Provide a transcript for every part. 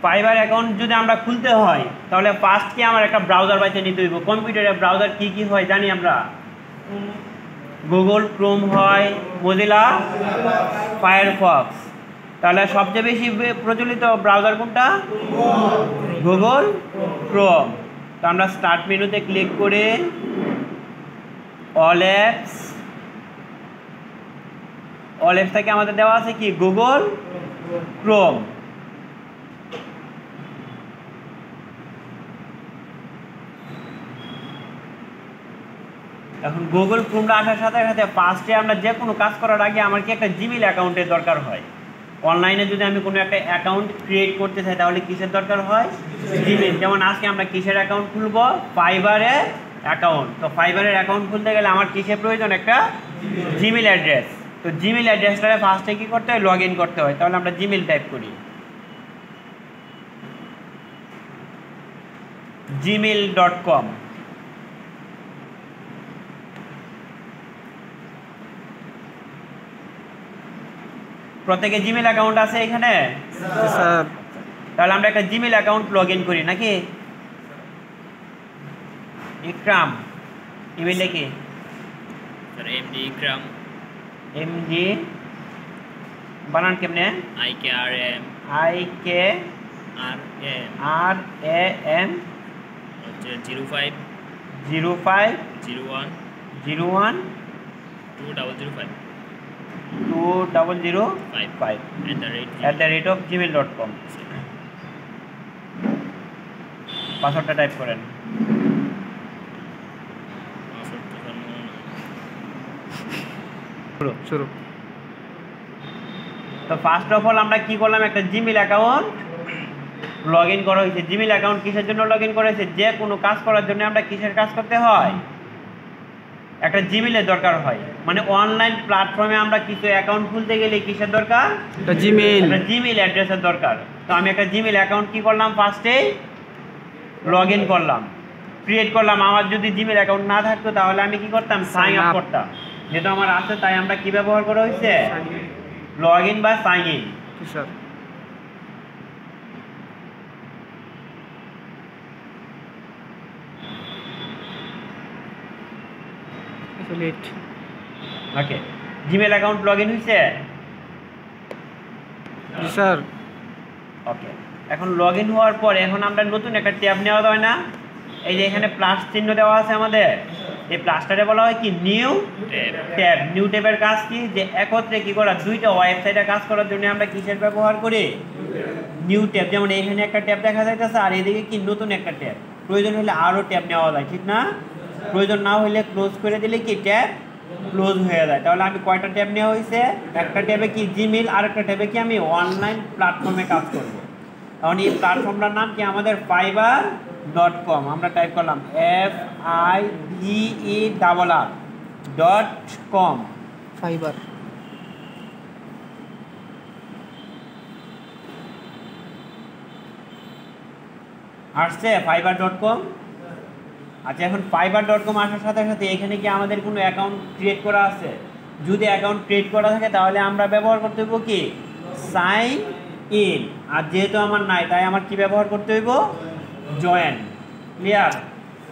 Fibre account যদি আমরা খুলতে হয় তাহলে ফার্স্ট কি আমার একটা ব্রাউজার বাইতে নিতে হইব। কম্পিউটারের ব্রাউজার কি কি হয় জানি আমরা, গুগল ক্রোম হয়, মোজিলা ফায়ারফক্স। তাহলে সবচেয়ে বেশি প্রচলিত ব্রাউজার কোনটা? Google Chrome. তো আমরা স্টার্ট মেনুতে ক্লিক করে অল অ্যাপস থেকে আমাদের দেওয়া আছে কি গুগল ক্রোম। এখন গুগল ক্রোমটা আসার সাথে সাথে ফার্স্টে আমরা যে কোনো কাজ করার আগে আমার কি একটা জিমেইল অ্যাকাউন্টের দরকার হয়। অনলাইনে যদি আমি কোনো একটা অ্যাকাউন্ট ক্রিয়েট করতে চাই তাহলে কিসের দরকার হয়? জিমেইল। যেমন আজকে আমরা কিসের অ্যাকাউন্ট খুলবো? ফাইবারের অ্যাকাউন্ট। তো ফাইবারের অ্যাকাউন্ট খুলতে গেলে আমার কিসের প্রয়োজন? একটা জিমেইল অ্যাড্রেস। তো জিমেইল অ্যাড্রেসটা ফার্স্টে কী করতে হয়? লগ ইন করতে হয়। তাহলে আমরা জিমেইল টাইপ করি, gmail.com। প্রত্যেকে জিমেইল অ্যাকাউন্ট আছে এখানে? স্যার। তাহলে আমরা একটা জিমেইল অ্যাকাউন্ট লগ ইন করি নাকি? ইকরাম ইমেইলটা কি? স্যার এমডি ইকরাম। এমডি বানান কেমনে? IKRAM IKRAM 05 05 01 01 2005 2005 @gmail.com। পাসওয়ার্ডটা টাইপ করেন। শুরু। তো ফার্স্ট অফ অল আমরা কি করলাম? একটা জিমেইল অ্যাকাউন্ট লগ ইন করা হয়েছে। জিমেইল অ্যাকাউন্ট কিসের জন্য লগ ইন করা হয়েছে? যে কোনো কাজ করার জন্য আমরা কিসের কাজ করতে হয়? একটা জিমেইলের দরকার হয়। মানে অনলাইন প্ল্যাটফর্মে আমরা কিছু অ্যাকাউন্ট খুলতে গেলে কিসের দরকার? একটা জিমেইল, একটা জিমেইল অ্যাড্রেসের দরকার। তো আমি একটা জিমেইল অ্যাকাউন্ট কি করলাম? ফার্স্টে লগ ইন করলাম, ক্রিয়েট করলাম। আমার যদি জিমেইল অ্যাকাউন্ট না থাকতো তাহলে আমি কি করতাম? সাইন আপ করতাম। যেহেতু আমার আছে তাই আমরা কি ব্যবহার করা হয়েছে? লগ ইন বা sign in. Sir. Okay, Gmail account log in হয়েছে? জি স্যার। ওকে, এখন লগ ইন হওয়ার পর এখন আমরা নতুন একটা ট্যাব নেওয়া হয় না? এই যে এখানে প্লাস চিহ্ন দেওয়া আছে আমাদের, এই প্লাসটারে বলা হয় কি? New tab. নিউ ট্যাবের কাজ কি? যে একত্রে কি করা? দুইটা ওয়েবসাইটে কাজ করার জন্য আমরা কিসের ব্যবহার করি? New tab. যেমন এখানে একটা ট্যাব দেখা যাইতেছে আর এদিকে কি নতুন একটা ট্যাব। প্রয়োজন হলে আরও ট্যাব নেওয়া যায়, ঠিক না? প্রয়োজন না হলে ক্লোজ করে দিলে কি ট্যাব ক্লোজ হয়ে যায়। তাহলে আমি কয়টা ট্যাব নেওয়া হয়েছে? একটা ট্যাবে কি জিমেইল, আর একটা ট্যাবে কি আমি অনলাইন প্ল্যাটফর্মে কাজ করব। কারণ এই প্ল্যাটফর্মটার নাম কি? আমাদের fiverr.com। আমরা টাইপ করলাম fiverr.com। ফাইবার। আসছে fiverr.com। আচ্ছা, এখন fiverr.com আসার সাথে সাথে এখানে কি আমাদের কোনো অ্যাকাউন্ট ক্রিয়েট করা আছে? যদি অ্যাকাউন্ট ক্রিয়েট করা থাকে তাহলে আমরা ব্যবহার করতে হইব কি? Sign in. আর যেহেতু আমার নাই তাই আমার কি ব্যবহার করতে হইব? জয়েন। ক্লিয়ার?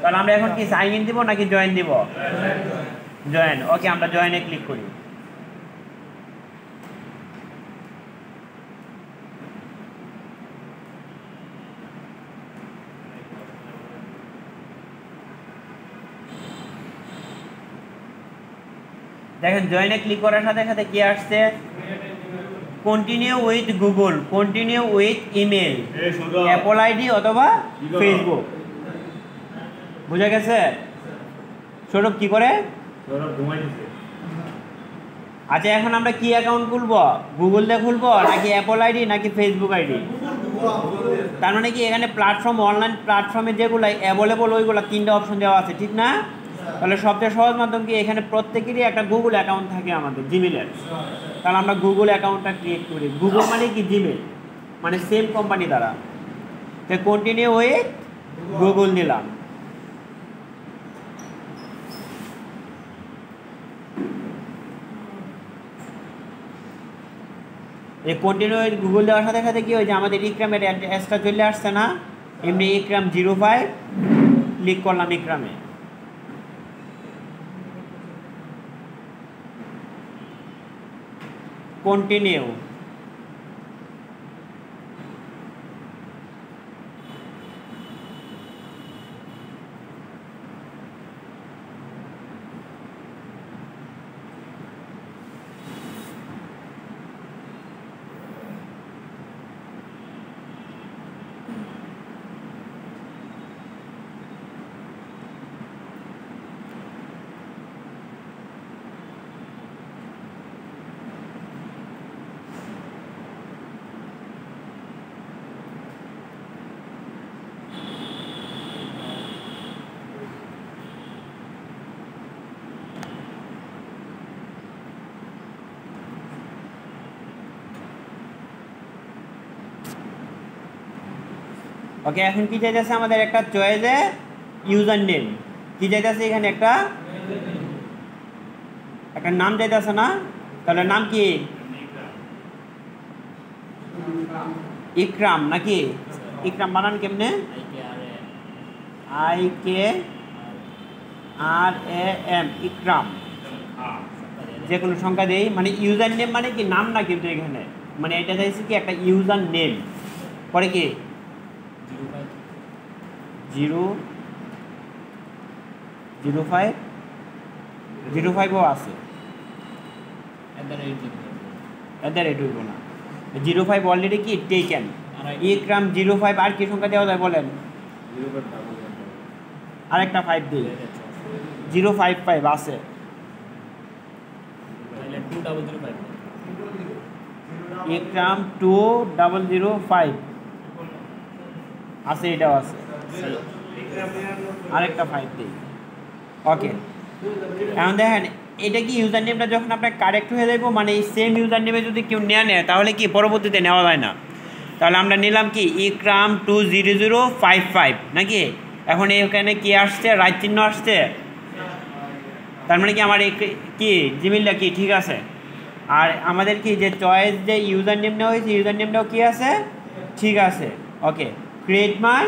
তাহলে আমরা এখন কি সাইন ইন দিব নাকি জয়েন দিব? জয়েন। ওকে, আমরা জয়েনে ক্লিক করি। দেখেন জয়েনে ক্লিক করার সাথে সাথে কি আসছে? Continue with Google, continue with email, Apple ID অথবা ফেসবুক। বুঝা গেছে? সৌরভ কি করে? আচ্ছা, এখন আমরা কি অ্যাকাউন্ট খুলবো? গুগল দিয়ে খুলবো নাকি অ্যাপল আইডি নাকি ফেসবুক আইডি? তার মানে কি এখানে প্ল্যাটফর্ম, অনলাইন প্ল্যাটফর্মে যেগুলো অ্যাভেলেবল ওইগুলো তিনটা অপশন দেওয়া আছে, ঠিক না? তাহলে সবচেয়ে সহজ মাধ্যম কি? এখানে প্রত্যেকেরই একটা গুগল অ্যাকাউন্ট থাকে আমাদের জিমেইলের। তাহলে আমরা গুগল অ্যাকাউন্টটা ক্রিয়েট করি। গুগল মানে কি? জিমেইল, মানে সেম কোম্পানি দ্বারা। তো কন্টিনিউ উইথ গুগল নিলাম। এই কন্টিনিউ গুগল দেওয়ার সাথে সাথে কি হয় যে আমাদের ইকরামের অ্যাড্রেসটা চলে আসছে না, এমনি ইকরাম 05 ক্লিক করলাম ইকরামে। কন্টিনিউ, ওকে। এখন কি চাইতেছে আমাদের একটা চয়েসে ইউজার নেম, কি চাইতেছে এখানে একটা নাম চাইতেছে না, তাহলে নাম কি ইকরাম নাকি? ইকরাম বানান কেমনে? IKRAM ইকরাম, যে কোনো সংখ্যা দেই, মানে ইউজার নেম মানে কি নাম না, কিন্তু এখানে মানে এটা চাইছে কি একটা ইউজার নেম। পরে কি 005 আছে, এদের এটা হইব না। 05 অলরেডি কি টেকেন, ইকরাম 05 আর কি সংখ্যা দেওয়া যায় বলেন? আরেকটা 5 দিই, 055 আছে, ইকরাম 2005 আছে, এটাও আছে, আরেকটা 5 দিই। ওকে, এখন দেখেন এটা কি ইউজার নেমটা যখন আপনার কারেক্ট হয়ে যাবো, মানে এই সেম ইউজার নেমে যদি কেউ নেয় তাহলে কি পরবর্তীতে নেওয়া যায় না। তাহলে আমরা নিলাম কি ইকরাম 20055 নাকি? এখন এখানে কি আসছে, রাইট চিহ্ন আসছে, তার মানে কি আমার কি জিমেইলটা কি ঠিক আছে। আর আমাদের কি যে চয়েস যে ইউজার নেম নেওয়া হয়েছে, ইউজার নেমটাও কি আছে, ঠিক আছে। ওকে, ক্রিয়েট মাই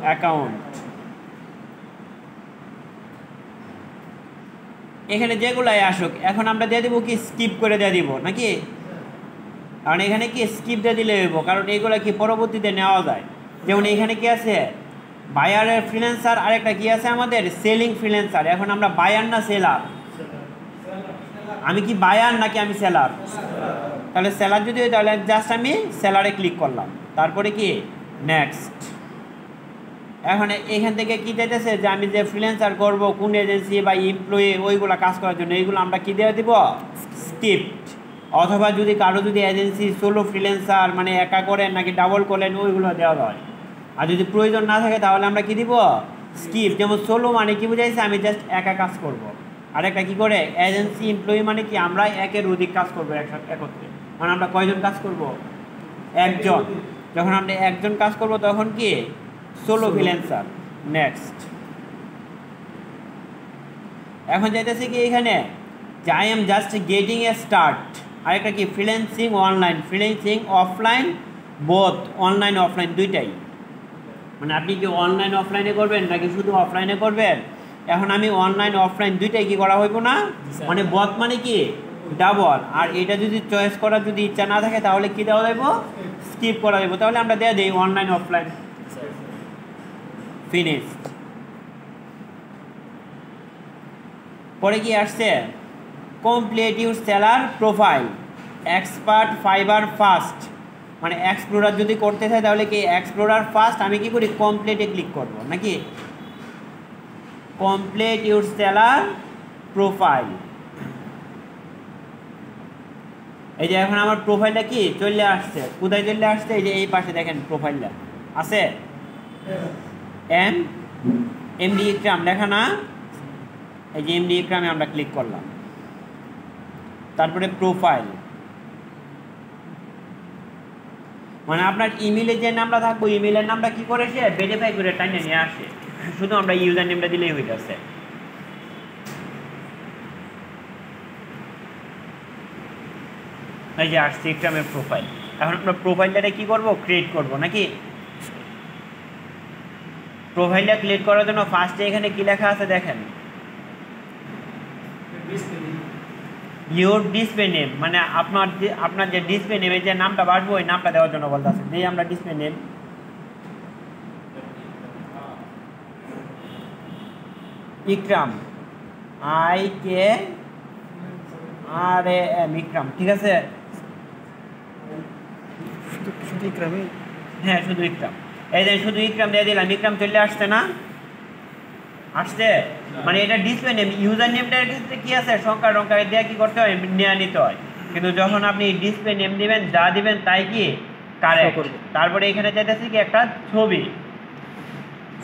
অ্যাকাউন্ট, এখানে যেগুলাই আসুক এখন আমরা দিয়ে দেবো কি স্কিপ করে দিয়ে দিব নাকি? কারণ এখানে কি স্কিপ দিয়ে দিলে হইব, কারণ এইগুলো কি পরবর্তীতে নেওয়া যায়। যেমন এখানে কি আছে বায়ারের ফ্রিল্যান্সার, আরেকটা কি আছে আমাদের সেলিং ফ্রিল্যান্সার। এখন আমরা বায়ার না সেলার? আমি কি বায়ার নাকি আমি সেলার? তাহলে সেলার যদি হয় তাহলে জাস্ট আমি সেলারে ক্লিক করলাম, তারপরে কি নেক্সট। এখন এখান থেকে কি চাইতেছে যে আমি যে ফ্রিল্যান্সার করব কোন এজেন্সি বা এমপ্লয়ি ওইগুলো কাজ করার জন্য, এইগুলো আমরা কি দিয়ে দিব স্কিপ্ট। অথবা যদি কারো যদি এজেন্সি সোলো ফ্রিল্যান্সার মানে একা করেন নাকি ডাবল করেন ওইগুলো দেওয়া হয়। আর যদি প্রয়োজন না থাকে তাহলে আমরা কি দিব স্কিপ। যেমন সোলো মানে কি বুঝাইছে আমি জাস্ট একা কাজ করব। আর একটা কী করে এজেন্সি এমপ্লয়ি মানে কি আমরা একের অধিক কাজ করবো একত্রে। মানে আমরা কয়জন কাজ করব? একজন। যখন আমরা একজন কাজ করব তখন কি সোলো ফ্রিল্যান্সার। নেক্সট। এখন যাইতেছে কি এখানে যে I am just getting a start. আরেকটা কি freelancing online, freelancing offline both, online offline দুইটাই। মানে আপনি কি অনলাইন অফলাইনে করবেন নাকি শুধু অফলাইনে করবেন? এখন আমি অনলাইন অফলাইন দুইটাই কি করা হইব না, মানে বোথ মানে কি ডাবল। আর এটা যদি চয়েস করার যদি ইচ্ছা না থাকে তাহলে কি দেওয়া যাইব স্কিপ করা যাইব। তাহলে আমরা দিয়ে দিই অনলাইন অফলাইন। ফিনিশড। পরে কি আসছে complete your seller profile expert fibre fast. মানে এক্সপ্লোরার যদি করতে চাই তাহলে কি এক্সপ্লোরার ফাস্ট আমি কি করি কমপ্লিটে ক্লিক করব নাকি কমপ্লিট ইউর সেলার প্রোফাইল। এই যে এখন আমার প্রোফাইলটা কি চলে আসছে, কোথায় চলে আসছে? এই যে এই পাশে দেখেন প্রোফাইলটা আছে এমডি ইকরাম লেখা না, এই যে এমডি ইকরামে আমরা ক্লিক করলাম। তারপরে প্রোফাইল মানে আপনার ইমেইলে যে নামটা থাকবো ইমেইলের নামটা কি করে সে ভেরিফাই করে টাইনে নিয়ে আসে, শুধু আমরা ইউজার নেমটা দিলেই হয়ে যাচ্ছে। এই যে আসছে ইকরামের প্রোফাইল। এখন আমরা প্রোফাইলটাকে কি করব, ক্রিয়েট করব নাকি? প্রোফাইলটা ক্রিয়েট করার জন্য ফার্স্টে এখানে কি লেখা আছে দেখেন, ইউর ডিসপ্লে নেম, মানে আপনার যে ডিসপ্লে নেমে যে নামটা বাসবো ওই নামটা দেওয়ার জন্য বলতে আছে। দিয়ে আমরা ডিসপ্লে নেম ইকরাম, IKRAM ইকরাম, ঠিক আছে? শুধু ইকরামই? হ্যাঁ শুধু ইকরাম। এই যে শুধু ইকরাম দিয়ে দিলাম, ইকরাম চলে আসছে না? আসছে, মানে এটা ডিসপ্লে নেম। ইউজার নেমটার ক্ষেত্রে কি আছে, সংখ্যা টংখ্যা দিয়ে কি করতে হয়, নেওয়া নিতে হয়। কিন্তু যখন আপনি ডিসপ্লে নেম দিবেন, যা দিবেন তাই কি কারেক্ট। তারপরে এখানে চাইতেছি কি একটা ছবি,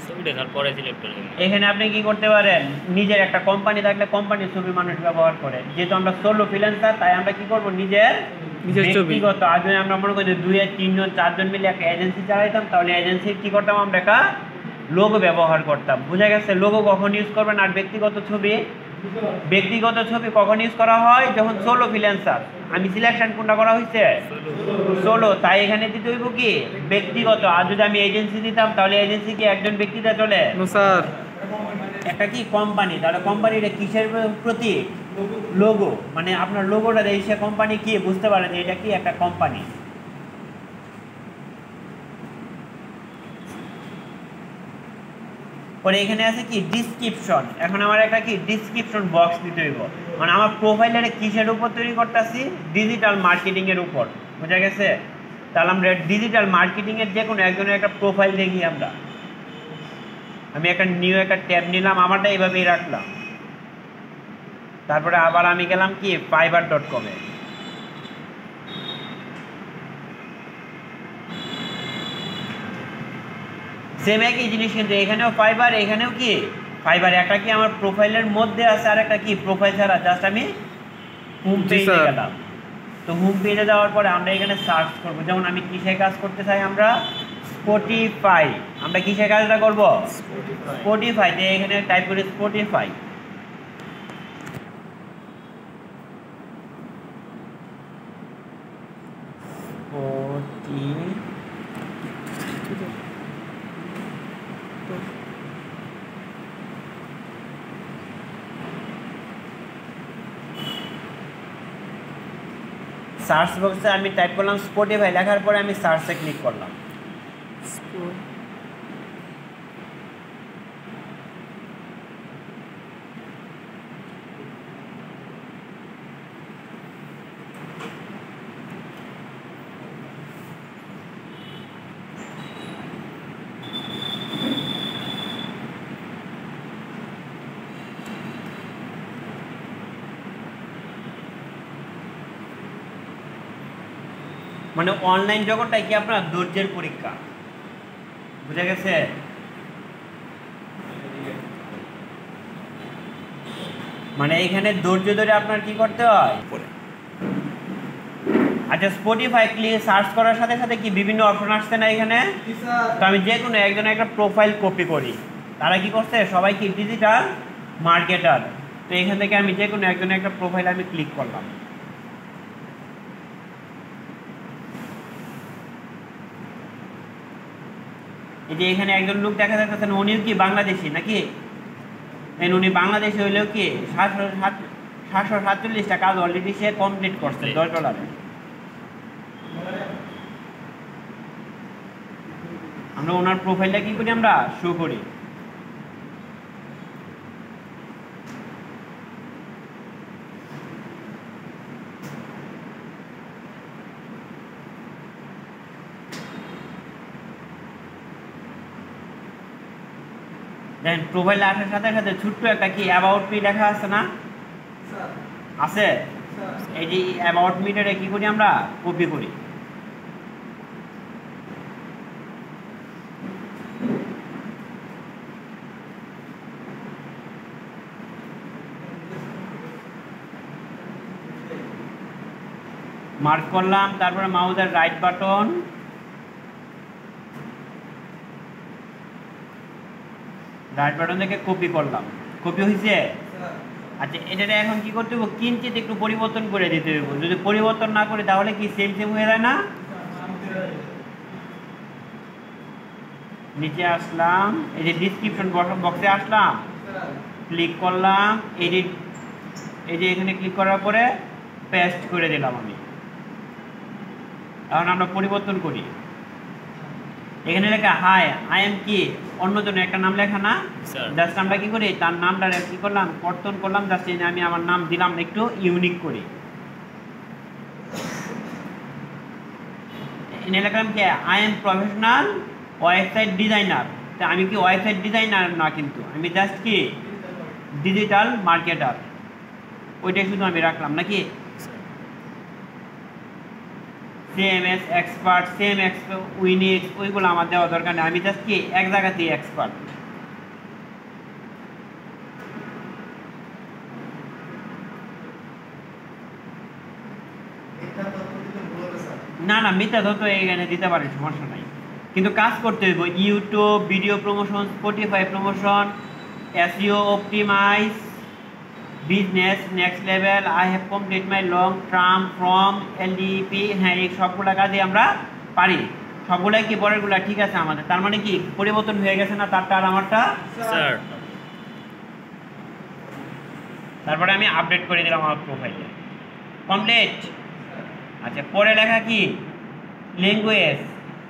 ছবি দেখার পরে সিলেক্ট করে দেবেন। এখানে আপনি কি করতে পারেন, নিজের একটা কোম্পানি থাকলে কোম্পানির ছবি মানুষ ব্যবহার করে। যেহেতু আমরা সোলো ফ্রিল্যান্সার, তাই আমরা কি করব, নিজের ছবি। ব্যক্তিগত। আর যদি আমরা মনে করি 2 3 জন 4 জন মিলে একটা এজেন্সি চালাইতাম, তাহলে এজেন্সির কি করতাম, আমরা একটা লোগো ব্যবহার করতাম। বুঝা গেছে? লোগো কখন ইউজ করবেন? আর ব্যক্তিগত ছবি কখন ইউজ করা হয়, যখন সোলো ফ্রিল্যান্সার। আমি সিলেকশন কোনটা করা হয়েছে, সোলো, তাই এখানে দিতে হইব কি ব্যক্তিগত। আর যদি আমি এজেন্সি দিতাম, তাহলে এজেন্সি কি একজন ব্যক্তিতে চলে, স্যার একটা কি কোম্পানি। তাহলে কোম্পানিটা কিসের প্রতি, লোগো, মানে আপনার লোগোটা দিয়ে সে কোম্পানি কি বুঝতে পারে যে এটা কি একটা কোম্পানি। পরে এখানে আছে কি ডিসক্রিপশন। এখন আমার একটা কি ডিসক্রিপশন বক্স দিতে হইব, মানে আমার প্রোফাইলটা কিসের উপর তৈরি করতেছি, ডিজিটাল মার্কেটিং এর উপর। বুঝা গেছে? তাহলে আমরা ডিজিটাল মার্কেটিং এর যে কোনো একজনের একটা প্রোফাইল দেখি আমরা। আমি একটা নিউ একটা ট্যাব নিলাম, আমারটা এইভাবেই রাখলাম। তারপরে আবার আমি গেলাম কি fiverr.com এ। সেম একই জিনিস, কিন্তু এখানেও ফাইবার, এখানেও কি ফাইবার। একটা কি আমার প্রোফাইলের মধ্যে আছে, আর একটা কি প্রোফাইল ছাড়া। জাস্ট আমি হোম পেজে গেলাম। তো হোম পেজে যাওয়ার পরে আমরা এখানে সার্চ করব। যেমন আমি কিসে কাজ করতে চাই, আমরা স্পটিফাই। আমরা কিসে কাজটা করব, স্পটিফাই। তে এখানে টাইপ করি স্পটিফাই। সার্চ বক্সে আমি টাইপ করলাম স্পটিফাই, লেখার পরে আমি সার্চে ক্লিক করলাম। মানে অনলাইন জগৎটাই কি আপনার ধৈর্যের পরীক্ষা। বুঝা গেছে? মানে এখানে ধৈর্য ধরে আপনার কি করতে হয়। আচ্ছা, স্পটিফাই ক্লিক সার্চ করার সাথে সাথে কি বিভিন্ন অপশন আসছে না এখানে? তো আমি যে কোনো একজনের একটা প্রোফাইল কপি করি। তারা কি করছে, সবাই কি ডিজিটাল মার্কেটার। তো এখান থেকে আমি যে কোনো একজনের একটা প্রোফাইল আমি ক্লিক করলাম। এই যে এখানে একজন লোক দেখা যাচ্ছে, উনিও কি বাংলাদেশি নাকি? উনি বাংলাদেশি হইলেও কি 747টা কাজ অলরেডি সে কমপ্লিট করছে $10। আমরা ওনার প্রোফাইলটা কি করি, আমরা শো করি। দেখেন প্রোফাইলে আসার সাথে সাথে ছোট্ট একটা কি অ্যাবাউট মি লেখা আছে না? আছে। এই যে অ্যাবাউট মিটারে কি করি, আমরা কপি করি। মার্ক করলাম, তারপরে মাউসের রাইট বাটন, থেকে কপি করলাম। কপি হয়েছে? আচ্ছা, এটা এখন কি করতে হবে, কিঞ্চিত একটু পরিবর্তন করে দিতে হবে। যদি পরিবর্তন না করে তাহলে কি সেম সেম হয়ে যায় না? নিচে আসলাম, এই যে ডিসক্রিপশন বক্সে আসলাম, ক্লিক করলাম, এডিট, এই যে এখানে ক্লিক করার পরে পেস্ট করে দিলাম আমি। এখন আমরা পরিবর্তন করি, এখানে লেখা হাই আই এম কি, অন্যজন একটা নাম লেখা না, স্যার জাস্ট আমরা কি করি তার নামটা কি করলাম, কর্তন করলাম, জাস্ট এই যে আমি আমার নাম দিলাম একটু ইউনিক করি। এখানে লিখলাম কি I am professional website designer. তা আমি কি ওয়েবসাইট ডিজাইনার না, কিন্তু আমি জাস্ট কি ডিজিটাল মার্কেটার, ওইটাই শুধু আমি রাখলাম নাকি। সিএমএস এক্সপার্ট, সেম উইনিক্স, ওইগুলো আমার দেওয়া দরকার নেই, আমি জাস্ট কি এক জায়গাতেই এক্সপার্ট। না না, মিথ্যা তথ্য এখানে দিতে পারেন, সমস্যা নাই, কিন্তু কাজ করতে হইব। YouTube video promotion, Spotify promotion, SEO optimise, business next level, I have complete my long term from LDP. হ্যাঁ, এই সবগুলা কাজে আমরা পারি, সবগুলাই কি পরেরগুলা ঠিক আছে আমাদের, তার মানে কি পরিবর্তন হয়ে গেছে না তারটা আর আমারটা। স্যার তারপরে আমি আপডেট করে দিলাম আমার প্রোফাইলে, কমপ্লিট। আচ্ছা, পরে লেখা কি ল্যাঙ্গুয়েজ।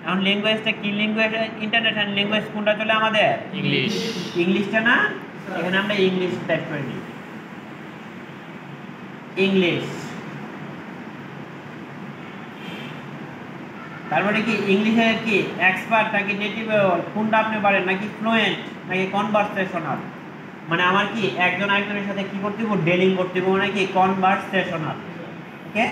এখন ল্যাঙ্গুয়েজটা কি, ল্যাঙ্গুয়েজ ইন্টারন্যাশনাল ল্যাঙ্গুয়েজ কোনটা চলে আমাদের, ইংলিশ। ইংলিশটা না, এখানে আমরা ইংলিশ টাইপ করে নিই, ইংলিশ। তারপরে কি ইংলিশের কি এক্সপার্ট নাকি নেটিভ, কোনটা আপনি পারেন, নাকি ফ্লুয়েন্ট নাকি কনভারসেশনাল, মানে আমার কি একজন আরেকজনের সাথে কি করতে হবে, ডিলিং করতে হবে, নাকি কনভারসেশনাল। ওকে,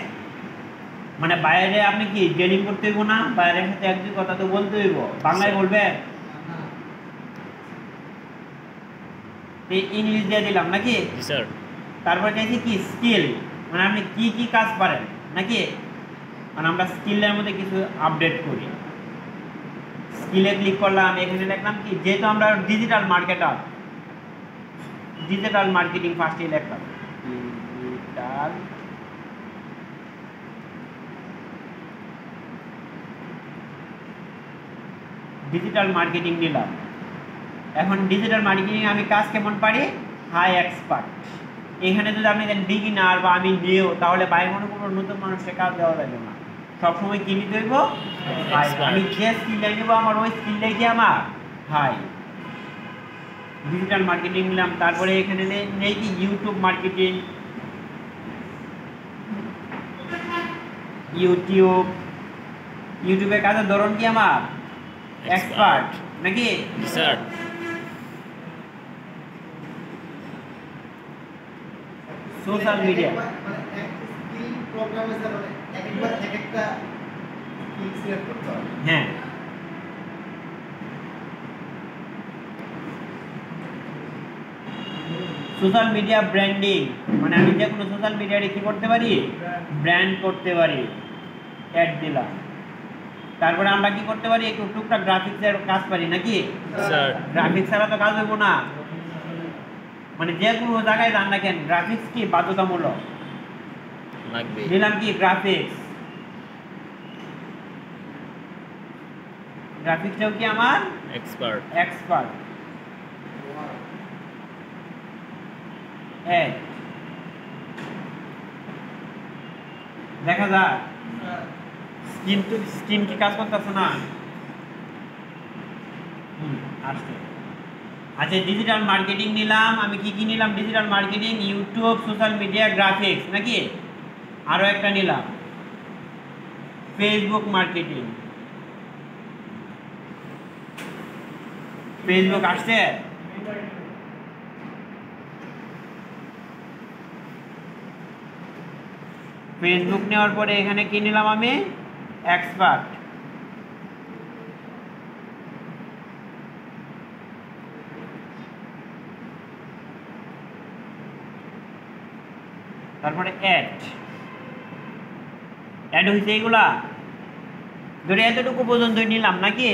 মানে বাইরে আপনি কি ডিলিং করতে হইব না, বাইরের সাথে এক দুই কথা তো বলতে হইব, বাংলায় বলবেন, ইংলিশ দিয়ে দিলাম নাকি। স্যার তারপর চাইছি কি স্কিল, মানে আপনি কি কি কাজ পারেন নাকি, মানে আমরা স্কিলের মধ্যে কিছু আপডেট করি। স্কিলে ক্লিক করলাম, এখানে লিখলাম কি, যেহেতু আমরা ডিজিটাল মার্কেটার, ডিজিটাল মার্কেটিং ফার্স্টে লিখলাম, ডিজিটাল মার্কেটিং নিলাম। এখন ডিজিটাল মার্কেটিং আমি কাজ কেমন পারি, হাই এক্সপার্ট। এখানে যদি আপনি দেন বিগিনার বা আমি নিউ, তাহলে বাইরে কোনো নতুন মানুষের কাজ দেওয়া যাবে না, সবসময় কি নিতে হইব, আমি যে স্কিল নিব আমার ওই স্কিলটাই কি আমার হাই। ডিজিটাল মার্কেটিং নিলাম, তারপরে এখানে নেই কি ইউটিউব মার্কেটিং, ইউটিউবের কাজের ধরন কি আমার এক্সপার্ট নাকি। স্যার সোশ্যাল মিডিয়া, হ্যাঁ, সোশ্যাল মিডিয়া ব্র্যান্ডিং, মানে আমি যে কোনো সোশ্যাল মিডিয়াতে কি করতে পারি, ব্র্যান্ড করতে পারি, অ্যাড দিলাম। তারপরে আমরা কি করতে পারি, একটু টুকটাক গ্রাফিক্সের কাজ পারি নাকি। স্যার গ্রাফিক্স ছাড়া তো কাজ হইব না, মানে যে কোনো জায়গায় যান না কেন গ্রাফিক্স কি বাধ্যতামূলক, লাগবে। দিলাম কি গ্রাফিক্স, গ্রাফিক্সটাও কি আমার এক্সপার্ট। এক্সপার্ট। হ্যাঁ, দেখা যাক স্কিম কি কাজ করতেছে না, আসছে। আচ্ছা, ডিজিটাল মার্কেটিং নিলাম, আমি কি কি নিলাম, digital marketing, YouTube, social media, graphics নাকি। আরো একটা নিলাম ফেসবুক মার্কেটিং, ফেসবুক আসছে। ফেসবুক নেওয়ার পরে এখানে কি নিলাম আমি, এক্সপার্ট। তারপরে অ্যাড হয়েছে, এইগুলা ধরে এতটুকু পর্যন্ত নিলাম নাকি।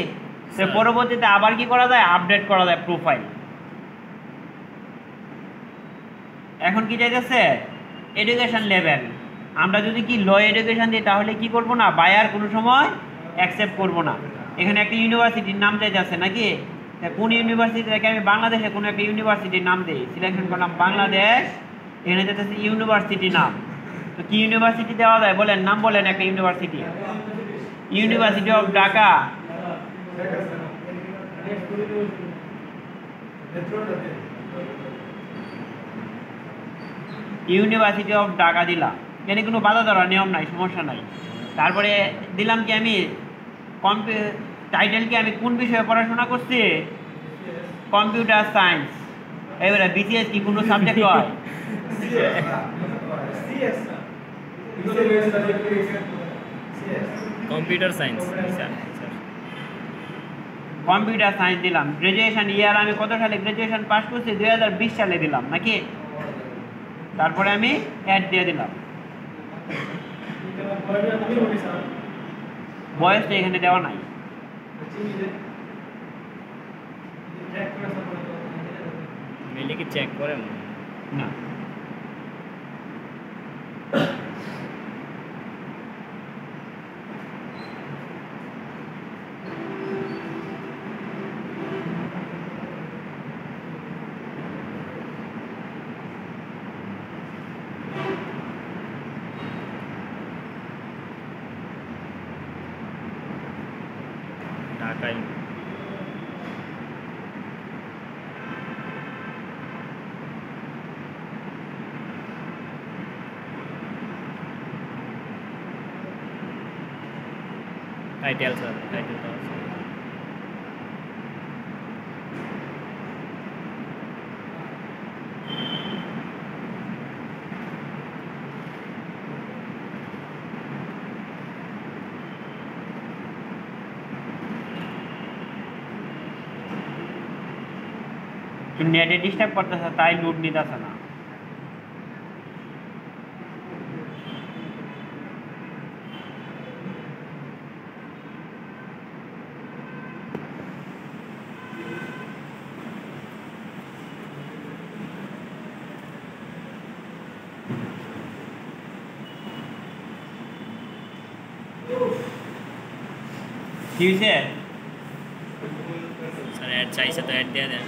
পরবর্তীতে আবার কি করা যায়, আপডেট করা যায় প্রোফাইল। এখন কি চাইতেছে এডুকেশন লেভেল। আমরা যদি কি ল এডুকেশন দিই তাহলে কি করব না, বায়ার কোনো সময় অ্যাকসেপ্ট করব না। এখানে একটা ইউনিভার্সিটির নাম চাইতেছে নাকি, কোন ইউনিভার্সিটি থেকে আমি বাংলাদেশে কোনো একটা ইউনিভার্সিটির নাম দিই, সিলেকশন করলাম বাংলাদেশ, এখানে চাইতেছে ইউনিভার্সিটির নাম। তো কি ইউনিভার্সিটি দেওয়া যায় বলেন, নাম বলেন একটা university. University of Dhaka, university of Dhaka দিলাম, এখানে কোনো বাধা ধরা নিয়ম নাই, সমস্যা নাই। তারপরে দিলাম কি আমি টাইটেল কি আমি কোন বিষয়ে পড়াশোনা করছি, কম্পিউটার সায়েন্স। এবারে বিসিএস কি কোনো সাবজেক্ট হয়, কম্পিউটার সায়েন্স। কম্পিউটার সায়েন্স দিলাম। গ্রাজুয়েশন ইয়ার আমি কত সালে গ্রাজুয়েশন পাস করছি, 2020 সালে দিলাম নাকি। তারপরে আমি অ্যাড দিয়ে দিলাম, বয়সটা এখানে দেওয়া নাই। মেলে কি চেক করেন না, ঢাকায়? টাইটেল স্যার, টাইটেলটা আছে। নেটে ডিস্টার্ব করতেছে তাই লোড নিতেছে না। কি হয়েছে স্যার অ্যাড চাইছে তো অ্যাড দিয়ে দেন।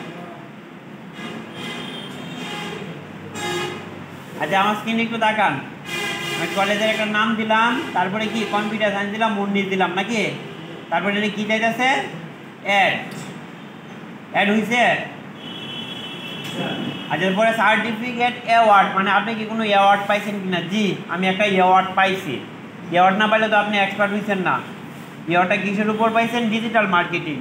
আচ্ছা আমার স্ক্রিনে একটু তাকান, আমি কলেজের একটা নাম দিলাম, তারপরে কি কম্পিউটার সায়েন্স দিলাম, 19 দিলাম নাকি। তারপরে এটা কি চাইতেছে, অ্যাড। অ্যাড হয়েছে। আচ্ছা পরে সার্টিফিকেট অ্যাওয়ার্ড, মানে আপনি কি কোনো অ্যাওয়ার্ড পাইছেন কিনা। জি আমি একটা অ্যাওয়ার্ড পাইছি। অ্যাওয়ার্ড না পাইলে তো আপনি এক্সপার্ট হয়েছেন না। অ্যাওয়ার্ডটা কিসের উপর পাইছেন, ডিজিটাল মার্কেটিং।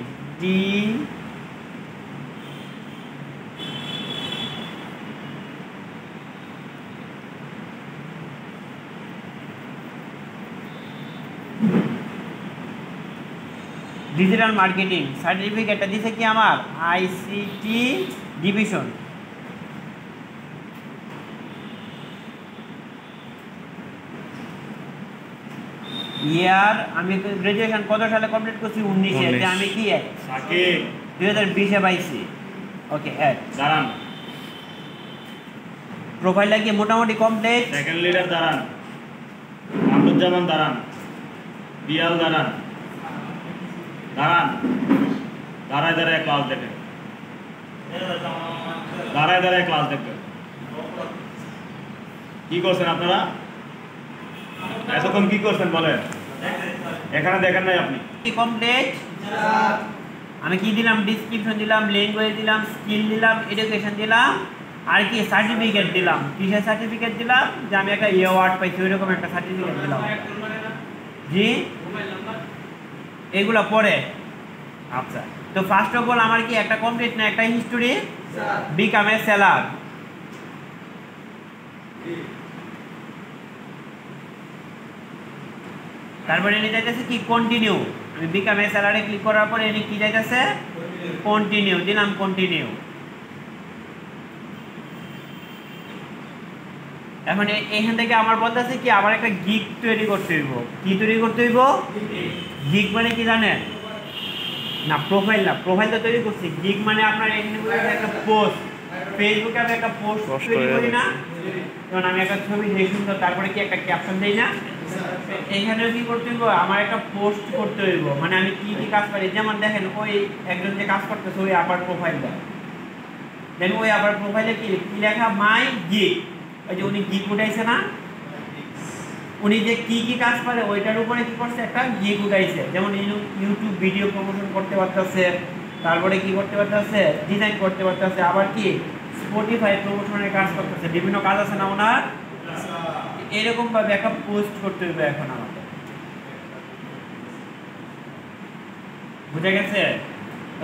ডিজিটাল মার্কেটিং সার্টিফিকেটটা দিছে কি আমার আইসিটি ডিভিশন। ইয়ার আমি গ্রাজুয়েশন কত সালে কমপ্লিট করছি, 19-এ। আমি কি 2020-এ পাইছি। ওকে অ্যাড দাঁড়ান, প্রোফাইলটা কি মোটামুটি কমপ্লিট। সেকেন্ড লিডার দাঁড়ান, আব্দুজ্জামান দাঁড়ান, বিয়াল দাঁড়ান, দাঁড়ান, দাঁড়ায় দাঁড়ায় ক্লাস দেখেন, দাঁড়ায় দাঁড়ায় ক্লাস দেখবেন। কি করছেন আপনারা এতক্ষণ, কি করছেন বলেন, এখানে দেখেন নাই আপনি। কমপ্লিট। আমি কি দিলাম, ডিসক্রিপশন দিলাম, ল্যাঙ্গুয়েজ দিলাম, স্কিল দিলাম, এডুকেশন দিলাম, আর কি সার্টিফিকেট দিলাম। কিসের সার্টিফিকেট দিলাম, যে আমি একটা অ্যাওয়ার্ড পাইছি ওইরকম একটা সার্টিফিকেট দিলাম। জি এগুলো পরে। আচ্ছা তো ফার্স্ট অফ অল আমার কি একটা কমপ্লিট না একটা হিস্টোরি, বিকাম এ সেলার। তারপরে এনে যাইতেছে কি কন্টিনিউ। আমি বিকাম এ সেলারে ক্লিক করার পরে এনে কি যাইতেছে, কন্টিনিউ দিলাম, কন্টিনিউ। এখন এখান থেকে আমার বলতেছে কি আবার একটা গিগ তৈরি করতে হইব। কি তৈরি করতে হইব, গিগ মানে কি জানেন না, প্রোফাইল না, প্রোফাইল তো তৈরি করছি। গিগ মানে আপনার এখানে একটা পোস্ট, ফেসবুকে আমি একটা পোস্ট কষ্ট তৈরি হয়ে করি যাবে। না, যেমন আমি একটা ছবি দিয়ে সুন্দর তারপরে কি একটা ক্যাপশন দেই না, এখানে কি করতে হইব, আমার একটা পোস্ট করতে হইব, মানে আমি কি কি কাজ পারি। যেমন দেখেন ওই একজন যে কাজ করতেছে ওই আবার প্রোফাইল দেয়, দেন ওই আবার প্রোফাইলে কি কি লেখা, মাই গিগ, ওই যে উনি গিগ উঠাইছে না, উনি যে কি কি কাজ পারে ওইটার উপরে কি করছে একটা গিগ উঠাইছে। যেমন ইউটিউব ভিডিও প্রমোশন করতে পারতেছে, তারপরে কি করতে পারতেছে, ডিজাইন করতে পারতেছে, আবার কি স্পটিফাই প্রমোশনের কাজ করতেছে, বিভিন্ন কাজ আছে না ওনার। এরকম ভাবে একটা পোস্ট করতে হবে এখন আমাদের, বুঝা গেছে?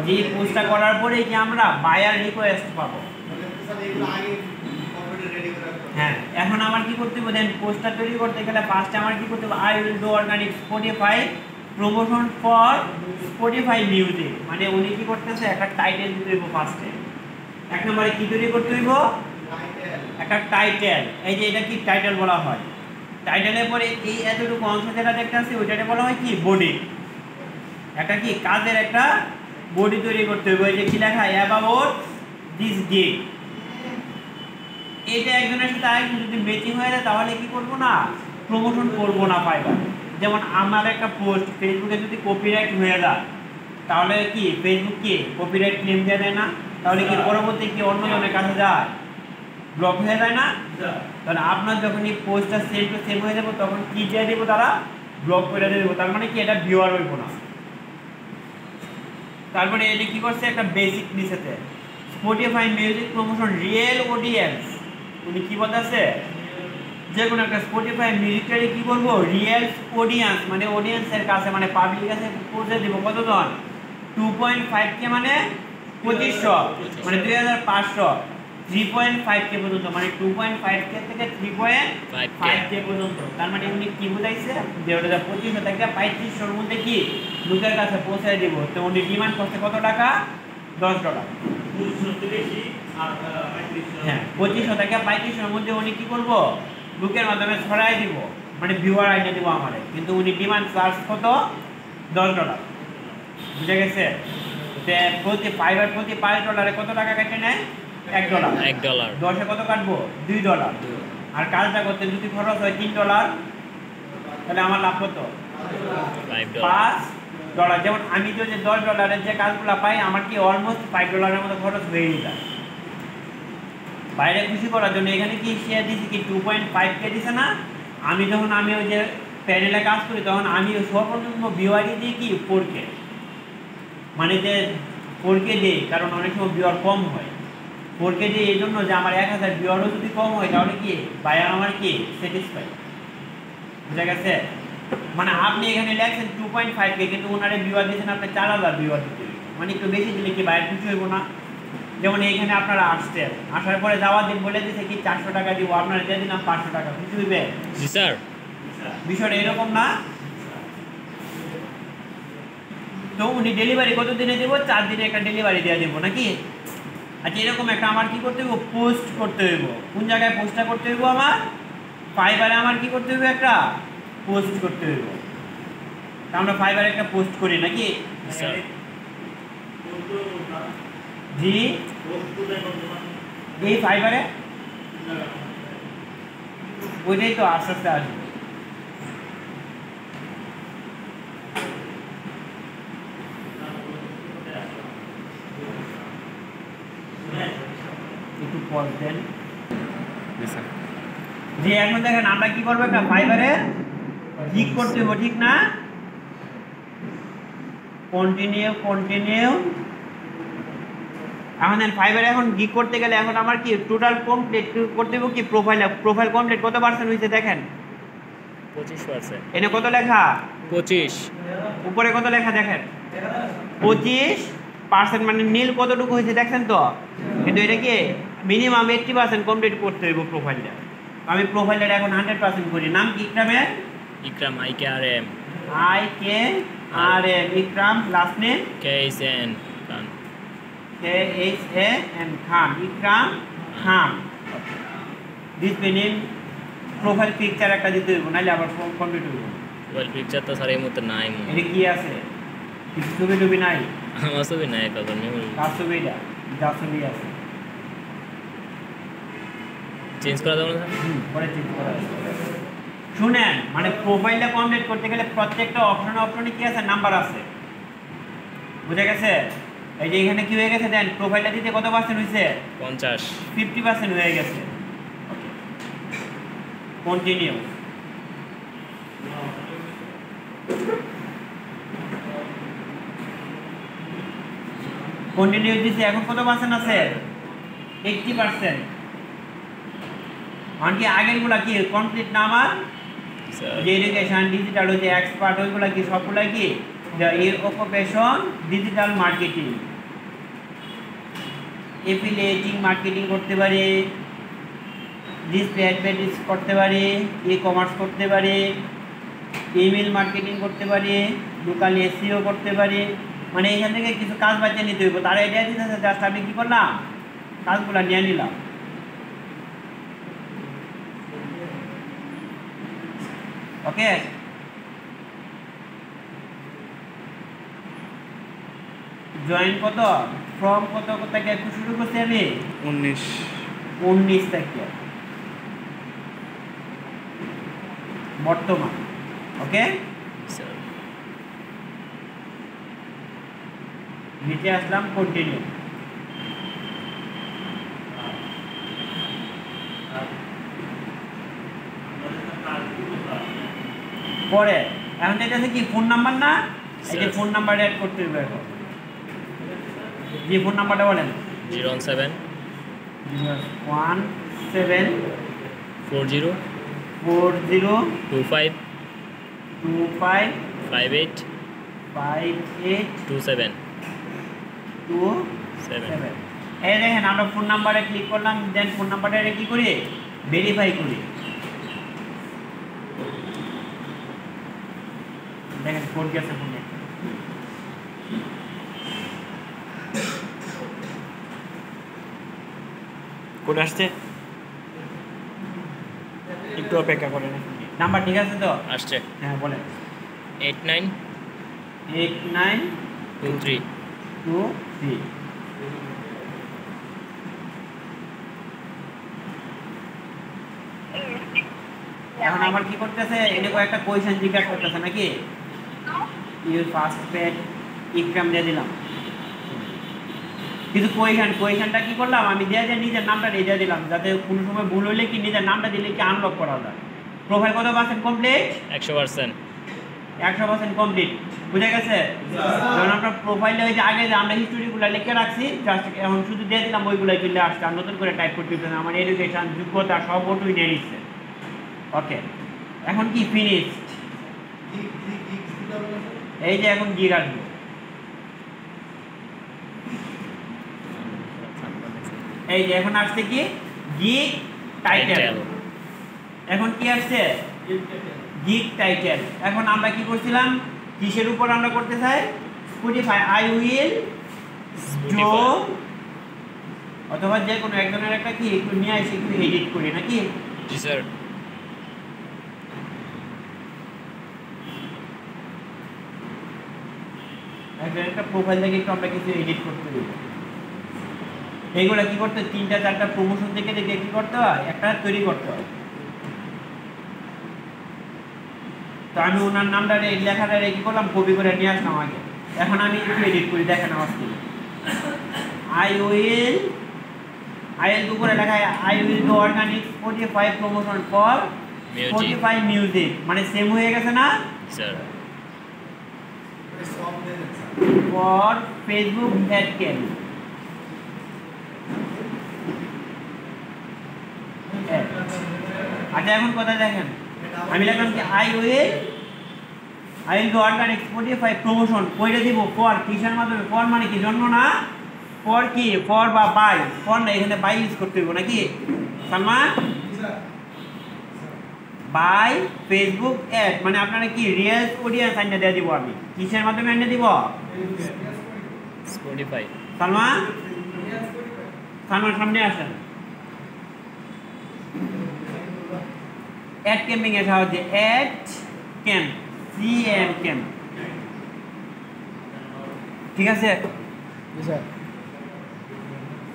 যে এই পোস্টটা করার পরে কি আমরা বায়ার রিকোয়েস্ট পাবো। হ্যাঁ, এখন আমার কি করতে হবে, দেন পোস্টটা তৈরি করতে গেলে ফার্স্টে আমার কি করতে হবে, I will do organic Spotify promotion for Spotify music, মানে উনি কি করতেছে একটা টাইটেল দিতে হইব ফার্স্টে। এক নম্বরে কি তৈরি করতে হইব, একটা টাইটেল। এই যে এটা কি টাইটেল বলা হয়, টাইটেলের পরে এই এতটুকু অংশ যেটা দেখতে আছে ওইটাকে বলা হয় কি বডি। একটা কি কাজের একটা বডি তৈরি করতে হবে, ওই যে কি লেখা অ্যাবাউট দিস গিগ। এটা একজনের সাথে আরেকজন যদি ম্যাচিং হয়ে যায় তাহলে কি করব না, প্রমোশন করব না ফাইবার। যেমন আমার একটা পোস্ট ফেসবুকে যদি কপিরাইট হয়ে যায় তাহলে কি ফেসবুক কি কপিরাইট ক্লেম দিয়ে দেয় না, তাহলে কি পরবর্তী কি অন্য জনের কাছে যায়, ব্লক হয়ে যায় না। তাহলে আপনার যখন এই পোস্টটা সেম টু সেম হয়ে যাবে তখন কি দিয়ে দেবো, তারা ব্লক করে দেবো, তার মানে কি এটা ভিউয়ার হইব না। তারপরে এটা কি করছে, একটা বেসিক নিচেতে Spotify music promotion real audience, উনি কি বলতেছে, যে কোনো একটা স্পটিফাই মিউজিকটারে কি করবো, রিয়েল অডিয়েন্স মানে অডিয়েন্সের কাছে মানে পাবলিক কাছে পৌঁছে দিব কতজন, 2.5K মানে 2500 মানে 2500, 3.5K পর্যন্ত মানে 2.5K থেকে 3.5K পর্যন্ত। তার মানে উনি কি বুঝাইছে যে ওটা 2500 থেকে 3500 মধ্যে কি লোকের কাছে পৌঁছায় দিব। তো উনি ডিমান্ড করছে কত টাকা, $10। হ্যাঁ, 2500 থেকে 3500 মধ্যে উনি কি করব, লোকের মাধ্যমে ছড়াই দিব, মানে ভিউয়ার আইনে দিব আমাদের। কিন্তু উনি ডিমান্ড চার্জ কত, $10। বুঝে গেছে? প্রতি ফাইবার প্রতি $5 কত টাকা কেটে নেয়, $1। $10 কত কাটবো, $2। আর কাজটা করতে যদি খরচ হয় $3 তাহলে আমার লাভ কত, $5। যেমন আমি তো যে $10 যে কাজগুলো পাই আমার কি অলমোস্ট $5 মতো খরচ হয়েই যায়। বাইরে খুশি করার জন্য এখানে কি শেয়ার দিয়েছি কি 2.5K দিছে না, আমি যখন আমি ওই যে প্যানেলে কাজ করি তখন আমি সর্বনিম্ন ভিউয়ারি দিই কি 4K, মানে যে 4K দিই কারণ অনেক সময় ভিউয়ার কম হয়। 4K দিই এই জন্য যে আমার 1000 ভিউয়ারও যদি কম হয় তাহলে কি বায়ার আমার কি স্যাটিসফাই। বুঝা গেছে? মানে আপনি এখানে লেখছেন 2.5K কিন্তু ওনারে ভিউয়ার দিয়েছেন আপনি 4000 ভিউয়ার দিতে হবে, মানে একটু বেশি দিলে কি বায়ার খুশি হইব না। যেমন এইখানে আপনারা আসছেন, আসার পরে যাওয়ার দিন বলে দিয়েছে কি 400 টাকা দিব, আপনারা দিয়ে দিলাম 500 টাকা, খুশি হইবে? জি স্যার। বিষয়টা এরকম না। তো উনি ডেলিভারি কত দিনে দেবো, 4 দিনে একটা ডেলিভারি দিয়ে দেবো নাকি। আচ্ছা, এরকম একটা আমার কি করতে হইব, পোস্ট করতে হইব। কোন জায়গায় পোস্টটা করতে হইব, আমার ফাইবারে আমার কি করতে হইব, একটা পোস্ট করতে হইব। আমরা ফাইবারে একটা পোস্ট করি নাকি স্যার। জি, এই ফাইবারে ওইটাই তো আস্তে আস্তে আসবে। একটু পজ দেন। জি, এখন দেখেন আমরা কি করবো, একটা ফাইবারে ক্লিক করতে হবে, ঠিক না? Continue continue. এখন ফাইবারে এখন গিগ করতে গেলে এখন আমার কি টোটাল কমপ্লিট করতে হবে কি প্রোফাইল কমপ্লিট কত পার্সেন্ট হয়েছে দেখেন, 25%। এনে কত লেখা, 25। উপরে কত লেখা দেখেন, 25%, মানে নীল কতটুকু হয়েছে দেখছেন তো। কিন্তু এটা কি মিনিমাম 80% কমপ্লিট করতে হইব প্রোফাইলটা। আমি প্রোফাইলটা এখন 100% করি। নাম কি ইকরামের, ইকরাম IKRM IKRM ইকরাম, লাস্ট নেম KSN খান। KSAN খান, ইকরাম খান। ডিসপ্লে নেম প্রোফাইল পিকচার একটা দিতে হইব, নাহলে আবার কমপ্লিট হইব। ওয়েল পিকচার তো স্যার এই মুহূর্তে নাই। এটা কি আছে, কিছু ছবি টবি নাই, আমার ছবি নাই, কারণ মেমোরি। কার ছবি, এটা যার ছবি আছে চেঞ্জ করা যাবে না স্যার? পরে চেঞ্জ করা যাবে। শুনেন, মানে প্রোফাইলটা কমপ্লিট করতে গেলে প্রত্যেকটা অপশনে কি আছে, নাম্বার আছে, বুঝা গেছে? এই যে এখানে কি হয়ে গেছে দেন, প্রোফাইলটা দিতে কত পার্সেন্ট হয়েছে? 50। 50% হয়ে গেছে। কন্টিনিউ। কন্টিনিউ দিছি, এখন কত পার্সেন্ট আছে? 80%। মানে কি আগেরগুলা কি কমপ্লিট না আমার? স্যার যে এডুকেশন ডিজিটাল যে এক্সপার্ট ওইগুলা কি সবগুলা কি এর occupation digital marketing, affiliating marketing করতে পারে, ডিসপ্লে অ্যাডভার্টাইজ করতে পারে, ই কমার্স করতে পারে, ইমেল মার্কেটিং করতে পারে, লোকাল এসইও করতে পারে। মানে এখান থেকে কিছু কাজ বাঁচিয়ে নিতে হইব, তারা এটা দিতেছে, জাস্ট আমি কি করলাম, কাজগুলো নিয়ে নিলাম। ওকে, জয়েন কত, ফর্ম কত থেকে শুরু করছি আমি? 19 থেকে বর্তমান। ওকে, স্যার নিচে আসলাম, কন্টিনিউ। পরে এখন যেটা আছে কি ফোন নাম্বার না, এই যে ফোন নাম্বার অ্যাড করতে হবে এখন। যে ফোন নাম্বারটা বলেন, 017 17 40 40 25 25 58 58 27 27। এই দেখেন আমরা ফোন নাম্বারে ক্লিক করলাম, দেন ফোন নাম্বারটা কি করি, ভেরিফাই করি। দেখেন কোড গেছে ফোনে। কোড আসছে, একটু অপেক্ষা করেন। নাম্বার ঠিক আছে তো? আসছে। হ্যাঁ বলেন। 8923 8923। এখন আমার কি করতেছে, এটা একটা কোয়েশ্চেন জিজ্ঞাসা করতেছে নাকি, ইউর ফার্স্ট পেড ইকরাম দিয়ে দিলাম কিছু কোয়েশ্চেনটা কি করলাম আমি দিয়ে নিজের নামটা দিয়ে দিলাম, যাতে কোনো সময় ভুল হইলে কি নিজের নামটা দিলে কি আনলক করা যায়। প্রোফাইল কত পার্সেন্ট কমপ্লিট? 100%। 100% কমপ্লিট, বুঝে গেছে? যখন আপনার প্রোফাইলে ওই যে আগে যে আমরা হিস্টোরিগুলো লিখে রাখছি, জাস্ট এখন শুধু দিয়ে দিলাম ওইগুলোই চলে আসছে, আর নতুন করে টাইপ করতে হবে না। আমার এডুকেশন যোগ্যতা সব ওটুই নিয়ে নিচ্ছে। ওকে, এখন কি ফিনিশ, এই যে এখন গিগ আসবে, এই যে এখন আসছে কি গিগ টাইটেল। এখন কি আসছে গিগ টাইটেল। এখন আমরা কি করছিলাম, কিসের উপর আমরা করতে চাই, স্পটিফাই। আই উইল ডু, অথবা যে কোনো একজনের একটা কি একটু নিয়ে এসে একটু এডিট করি নাকি? জি স্যার। একটা প্রোফাইল থেকে একটু আমরা কিছু এডিট করতে দেবো। এইগুলো কি করতে, 3-4টা প্রমোশন থেকে দেখে কি করতে হয়, একটা তৈরি করতে হয়। তো আমি ওনার নামটা লেখাটা কি করলাম, কপি করে নিয়ে আসলাম আগে। এখন আমি একটু এডিট করি, দেখেন আমার কি আই উইল দুপুরে লেখা I will do organic Spotify promotion for Spotify music, মানে সেম হয়ে গেছে না sir? For Facebook ad can. আচ্ছা এখন কথা দেখেন, আমি লিখলাম কি I will do organic Spotify promotion, কইরে দিব ফর, কিসের মাধ্যমে, ফর মানে কি জন্য না, ফর কি, ফর বা বাই, ফর না এখানে বাই ইউজ করতে হইব নাকি সালমান? বাই ফেসবুক অ্যাড, মানে আপনারা কি রিয়েল অডিয়েন্স আইনা দিয়ে দিব, আমি কিসের মাধ্যমে আইনা দিব, স্পটিফাই। সালমান সামনে আসেন। অ্যাড ক্যাম্পিং এর সাহায্যে, অ্যাড ক্যাম্প, সিএম ক্যাম্প, ঠিক আছে?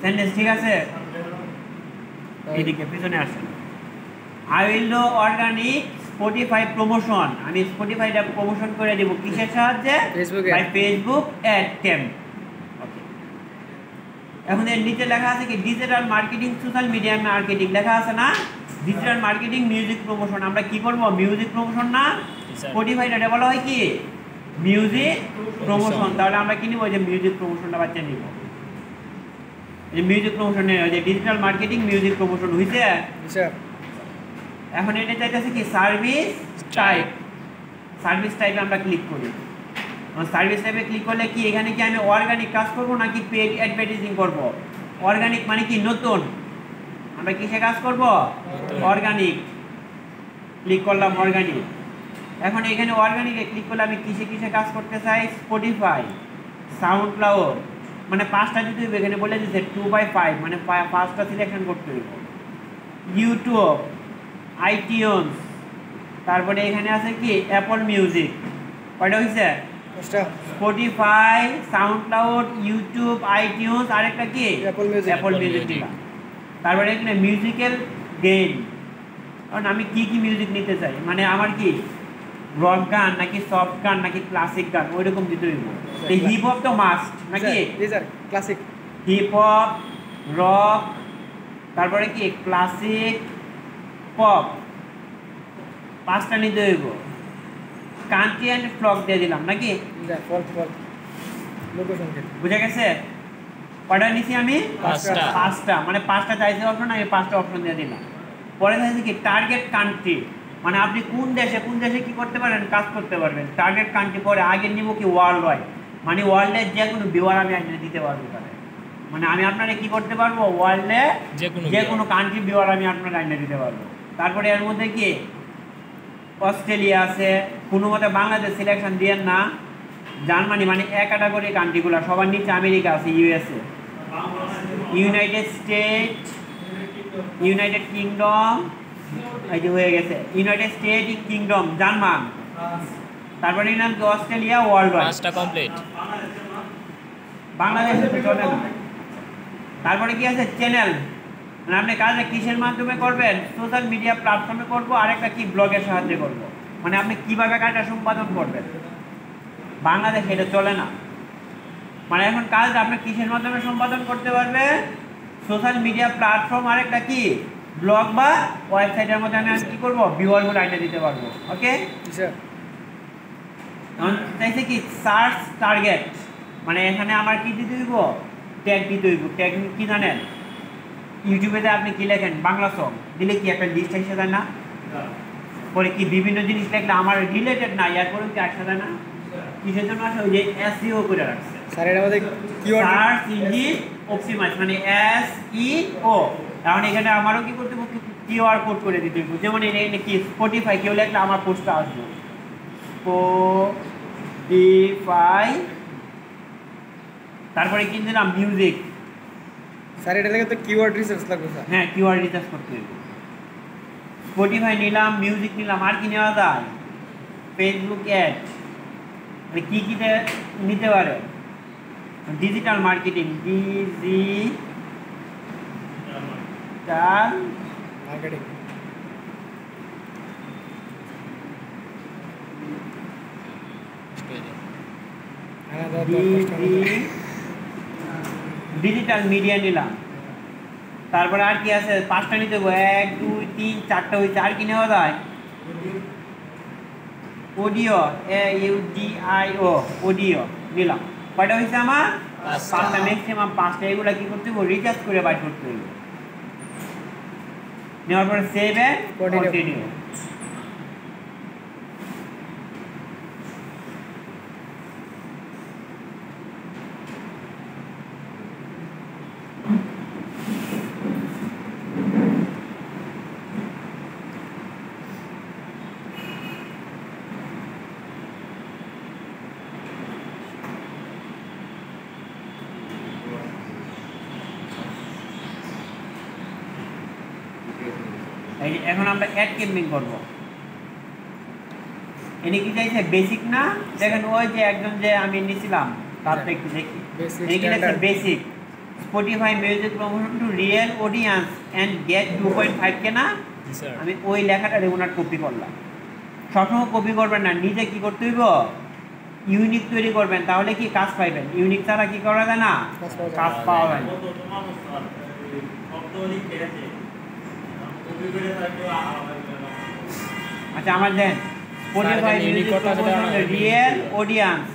সেন্টেন্স ঠিক আছে? এদিকে পিছনে আসেন। I will do organic Spotify promotion, আমি স্পটিফাইটা প্রমোশন করে দেব কিসের সাহায্যে? Facebook ad। By Facebook ad camp. Okay, এখন এর নিচে লেখা আছে কি digital marketing social media marketing লেখা আছে না? ডিজিটাল মার্কেটিং মিউজিক প্রমোশন, আমরা কি করব? মিউজিক প্রমোশন না? স্পটিফাইটা বলা হয় কি মিউজিক প্রমোশন। তাহলে আমরা কি নিব? যে মিউজিক প্রমোশনটা বাচ্চা নিব, যে মিউজিক প্রমোশনে ওই যে ডিজিটাল মার্কেটিং মিউজিক প্রমোশন হইছে। স্যার এখন এটা চাইতেছে কি সার্ভিস টাইপ, সার্ভিস টাইপে আমরা ক্লিক করি। সার্ভিস টাইপে ক্লিক করলে কি এখানে কি আমি অর্গানিক কাজ করব নাকি পেড অ্যাডভার্টাইজিং করব? অর্গানিক মানে কি নতুন, আমরা কিসে কাজ করব? অর্গানিক। ক্লিক করলাম অর্গানিক। এখন এখানে অর্গানিকে ক্লিক করলে আমি কিসে কিসে কাজ করতে চাই? স্পটিফাই, সাউন্ড ক্লাউড, মানে 5টা দিতে হবে, এখানে বলে দিচ্ছে 2/5 মানে 5টা সিলেকশন করতে হবে। ইউটিউব, আইটিউনস, তারপরে এখানে আছে কি অ্যাপল মিউজিক, কয়টা হয়েছে? Spotify, sound cloud, YouTube, iTunes, আরেকটা কি অ্যাপল মিউজিক দিলাম। তারপরে এখানে মিউজিক্যাল গেইন, কারণ আমি কি কি মিউজিক নিতে চাই, মানে আমার কি রক গান নাকি সফট গান নাকি ক্লাসিক গান ওইরকম দিতে হইব। হিপ হপ তো মাস্ট নাকি? ক্লাসিক, হিপ হপ, রক, তারপরে কি ক্লাসিক, পপ, 5টা নিতে হইব। কান্ট্রি অ্যান্ড ফ্লক দিয়ে দিলাম নাকি? বুঝা গেছে? কয়টা নিছি আমি? 5টা, মানে 5টা চাইছে অপশন, আমি 5টা অপশন দিয়ে দিলাম। পরে চাইছে কি টার্গেট কান্ট্রি, মানে আপনি কোন দেশে কি করতে পারেন, কাজ করতে পারবেন। টার্গেট কান্ট্রি পরে আগে নিব কি ওয়ার্ল্ড ওয়াইড, মানে ওয়ার্ল্ডের যে কোনো ভিউয়ার আমি আগে দিতে পারবো তাহলে, মানে আমি আপনারা কি করতে পারবো ওয়ার্ল্ডে যে কোনো কান্ট্রি ভিউয়ার আমি আপনারা আইনে দিতে পারবো। তারপরে এর মধ্যে কি অস্ট্রেলিয়া আছে, কোনো মতে বাংলাদেশ সিলেকশন দিয়েন না, জার্মানি মানে এক ক্যাটাগরি কান্ট্রিগুলো, সবার নিচে আমেরিকা আছে, USA, United state, United kingdom, এই যে হয়ে গেছে ইউনাইটেড স্টেট কিংডম, জার্মান, তারপরে নাম কি অস্ট্রেলিয়া, ওয়ার্ল্ড ওয়াইড, 5টা কমপ্লিট। বাংলাদেশে চলে না। তারপরে কি আছে চ্যানেল, মানে আপনি কাজটা কিসের মাধ্যমে করবেন? সোশ্যাল মিডিয়া প্ল্যাটফর্মে করবো, আরেকটা কি ব্লগের সাহায্যে করবো, মানে আপনি কিভাবে কাজটা সম্পাদন করবেন। বাংলাদেশে এটা চলে না, মানে এখন কাজটা আপনি কিসের মাধ্যমে সম্পাদন করতে পারবেন? সোশ্যাল মিডিয়া প্ল্যাটফর্ম, আরেকটা কি ব্লগ বা ওয়েবসাইটের মধ্যে আমি কি করবো? ভিউয়ারগুলো আইনে দিতে পারবো। ওকে, এখন চাইছে কি সার্চ টার্গেট, মানে এখানে আমার কি দিতে হইব? ট্যাগ দিতে হইব। ট্যাগ কি জানেন? ইউটিউবে আপনি কি লেখেন বাংলা সং দিলে কি একটা লিস্ট এসে যায় না? পরে কি বিভিন্ন জিনিস লিখলে আমার রিলেটেড না, এরপরে কি আসে যায় না? কিসের জন্য আসে? ওই যে এসইও করে রাখছে, সার্চ ইঞ্জিন অপটিমাইজ, মানে SEO। এখন এখানে আমারও কি করতে হবে? কিউআর কোড করে দিতে হবে। যেমন এখানে কি স্পটিফাই কেউ লিখলে আমার পোস্টটা আসবে স্পটিফাই, তারপরে কি দিলাম মিউজিক। স্যার এটা লাগে তো কিওয়ার্ড রিসার্চ লাগবে স্যার। হ্যাঁ, কিওয়ার্ড রিসার্চ করতে হবে। স্পটিফাই নিলাম, মিউজিক নিলাম, আর কি নেওয়া যায়? ফেসবুক অ্যাড, কি কি নিতে পারে? Digital marketing, digital marketing, digital media নিলাম। তারপরে আর কি আছে? 5টা নিতে হবে, 1 2 3 4টা হয়েছে। আর কি নেওয়া যায়? অডিও, AUDIO, অডিও নিলাম। কয়টা হয়েছে আমার? 5টা, ম্যাক্সিমাম 5টা। এগুলা কি করতে হবে? রিচার্জ করে বাইর করতে হবে। নেওয়ার পরে সেভ এন্ড কন্টিনিউ। এখন আমরা অ্যাড ক্যাম্পেইন করব। এনে কি চাইছে? বেসিক না? দেখেন ওই যে একজন যে আমি নিছিলাম তারটা একটু দেখি। এখানে আছে basic, Spotify music promotion to real audience and get 2.5 K না, জি স্যার। আমি ওই লেখাটা রেগুলার কপি করলাম। সবসময় কপি করবেন না, নিজে কি করতে হইব, ইউনিক তৈরি করবেন, তাহলে কি কাজ পাইবেন। ইউনিক ছাড়া কি করা যায় না, কাজ পাওয়া যায় না। আচ্ছা আমার দেন স্পটিফাই এখানে মিউজিক unique কথা যেটা প্রমোশন আমরা- রিয়েল অডিয়েন্স,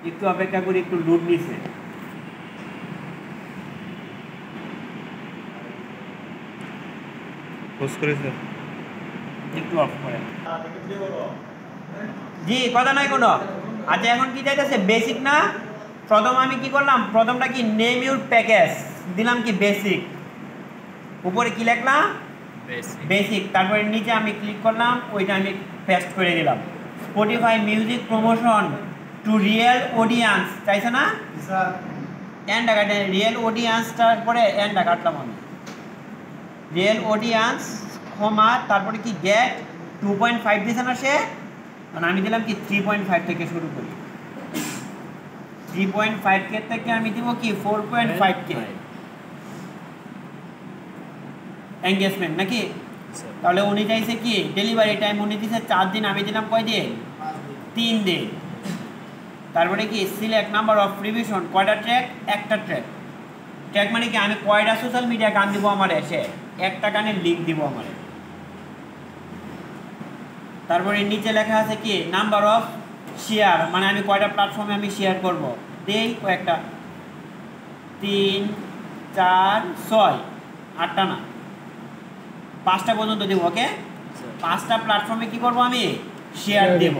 একটু অপেক্ষা করি, একটু লুট নিছে। পোস্ট করেছে একটু অফ করে জি, কথা নাই কোনো। আচ্ছা এখন কি চাইতেছে, বেসিক না। প্রথম আমি কি করলাম, প্রথমটা কি নেম ইউর প্যাকেজ দিলাম, কি বেসিক, উপরে কি লিখলাম বেসিক। বেসিক, তারপরে নিচে আমি ক্লিক করলাম, ওইটা আমি পেস্ট করে দিলাম। Spotify music promotion to real audience চাইছে না, এন্ড কাটেন, রিয়েল অডিয়েন্সটার পরে এন্ড কাটলাম আমি, রিয়েল অডিয়েন্স কমা তারপরে কি গেট 2.5 দিছে না সে, মানে আমি দিলাম কি 3.5 থেকে শুরু করি। 3.5 কে থেকে আমি দিব কি 4.5 কে এঙ্গেজমেন্ট নাকি। স্যার। তাহলে উনি চাইছে কি ডেলিভারি টাইম, উনি দিছে 4 দিন, আমি দিলাম কয় দিন, 3 দিন। তারপরে কি সিলেক্ট নাম্বার অফ রিভিশন, কয়টা ট্র্যাক, একটা ট্র্যাক। ট্র্যাক মানে কি আমি কয়টা সোশ্যাল মিডিয়া গান দিব আমার এসে, একটা গানের লিঙ্ক দিব আমার। তারপরে নিচে লেখা আছে কি নাম্বার অফ শেয়ার, মানে আমি কয়টা প্ল্যাটফর্মে আমি শেয়ার করব, দেই কয়েকটা, 3 4 6 8টা না 5টা পর্যন্ত দেবো। ওকে, 5টা প্ল্যাটফর্মে কি করব আমি, শেয়ার দেব।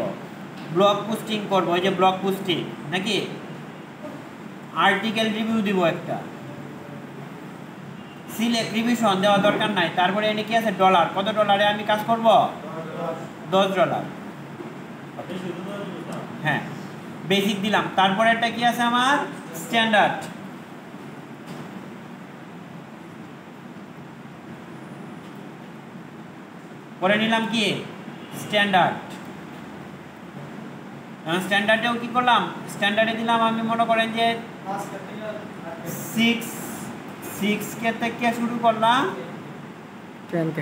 ব্লগ পোস্টিং করব, এই যে ব্লগ পোস্টিং নাকি, আর্টিকেল রিভিউ দিব একটা, সিলেক্ট রিভিশন দেওয়া দরকার নাই। তারপরে এনে কি আছে ডলার, কত ডলারে আমি কাজ করব, $10। হ্যাঁ বেসিক দিলাম। তারপরে একটা কি আছে আমার স্ট্যান্ডার্ড, করে নিলাম কি স্ট্যান্ডার্ড। স্ট্যান্ডার্ডেও কি করলাম, স্ট্যান্ডার্ডে দিলাম আমি মনে করেন যে 6 থেকে শুরু করলাম, 10K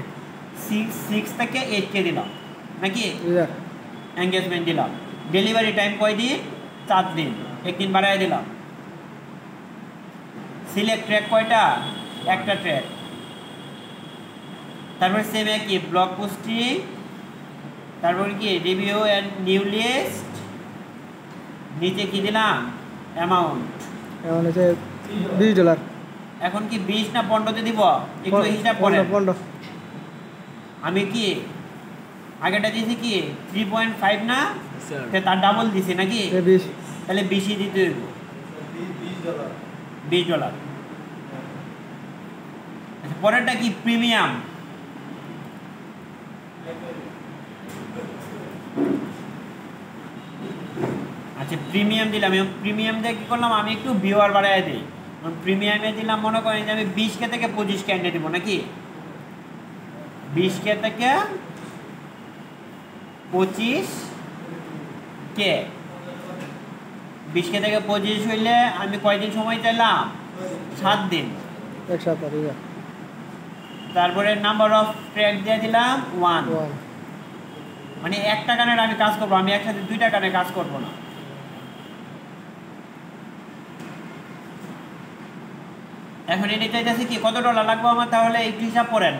6 থেকে 8K দিলাম নাকি, এঙ্গেজমেন্ট দিলাম। ডেলিভারি টাইম কয় দিন, 4 দিন, 1 দিন বাড়াই দিলাম। সিলেক্ট ট্র্যাক কয়টা, একটা ট্র্যাক। তারপরে সেম কি ব্লগ পোস্টিং, তারপরে কি রিভিউ অ্যান্ড নিউ লিস্ট, নিচে কি দিলাম অ্যামাউন্ট, এখন হচ্ছে $20। এখন কি 20 না 15 দিব, একটু হিসাব করেন। 15 আমি কি আগেটা দিয়েছি কি 3.5 না, স্যার। তার ডাবল দিছি নাকি, 20 তাহলে 20 দিতে হইব, $20। আচ্ছা পরেরটা কি প্রিমিয়াম, আচ্ছা প্রিমিয়াম দিলাম। প্রিমিয়াম দিয়ে কি করলাম, আমি একটু ভিউয়ার বাড়াই দিই। প্রিমিয়ামে দিলাম মনে করেন যে আমি 20K থেকে 25K এনে দিব নাকি, 20K থেকে 25K, 20K থেকে 25 হইলে আমি কয়দিন সময় চাইলাম, 7 দিন। এক সপ্তাহ তারপরে নাম্বার অফ ট্র্যাক দিয়ে দিলাম 1, 1 মানে একটা গানের আমি কাজ করবো, আমি একসাথে 2টা গানে কাজ করবো না। এখন এটা চাইতেছে কি কত ডলার লাগবে আমার, তাহলে একটু হিসাব করেন।